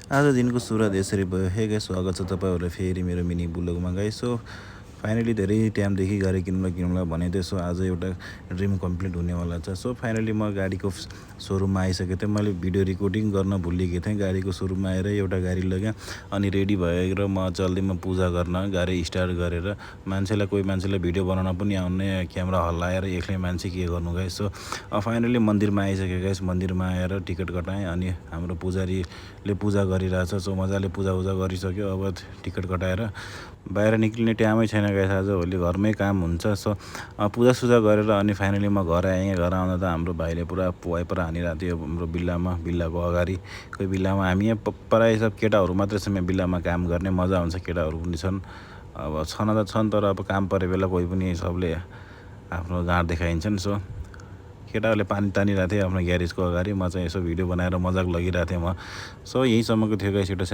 आज दिनको सुरुवात यसरी भयो। हे गाइस, स्वागत छ तपाईँहरूलाई फेरि मेरो मिनी ब्लगमा गाइस। सो फाइनली धेरै टाइमदेखि गाडी किनौँला भनेको थिएँ। सो आज एउटा ड्रिम कम्प्लिट हुनेवाला छ। सो फाइनली म गाडीको सोरुममा आइसकेको थिएँ। मैले भिडियो रेकर्डिङ गर्न भुलिएको थिएँ। गाडीको सोरुममा आएर एउटा गाडी लगेँ अनि रेडी भएर म पूजा गर्न गाडी स्टार्ट गरेर कोही मान्छेलाई भिडियो बनाउन पनि आउने, क्यामेरा हल्लाएर एक्लै मान्छे के गर्नु गाइस। सो फाइनली मन्दिरमा आइसकेँ गाइस। मन्दिरमा आएर टिकट कटाएँ अनि हाम्रो पुजारीले पूजा गरिरहेछ। सो मजाले पूजा गरिसक्यो। अब टिकट कटाएर बाहिर निक्लिने टाइमै छैन गाइस। आजभोलि घरमै काम हुन्छ। सो पूजासुजा गरेर अनि फाइनली म घर आएँ। घर आउँदा त हाम्रो भाइले पुरा वाइपर हानिरहेको थियो हाम्रो बिल्लाको अगाडि। कोही बिल्लामा हामी यहाँ प्रायः सब केटाहरू मात्रै छौँ यहाँ बिल्लामा काम गर्ने। मजा हुन्छ, केटाहरू पनि छन्। अब छन त छन्, तर अब काम परे बेला कोही पनि सबले आफ्नो गाँड देखाइन्छन्। सो केटाहरूले पानी तानिरहेको थिएँ आफ्नो ग्यारेजको अगाडि। म चाहिँ यसो भिडियो बनाएर मजाक लगिरहेको थिएँ म। सो यहीँसम्मको थियो गाइस एउटा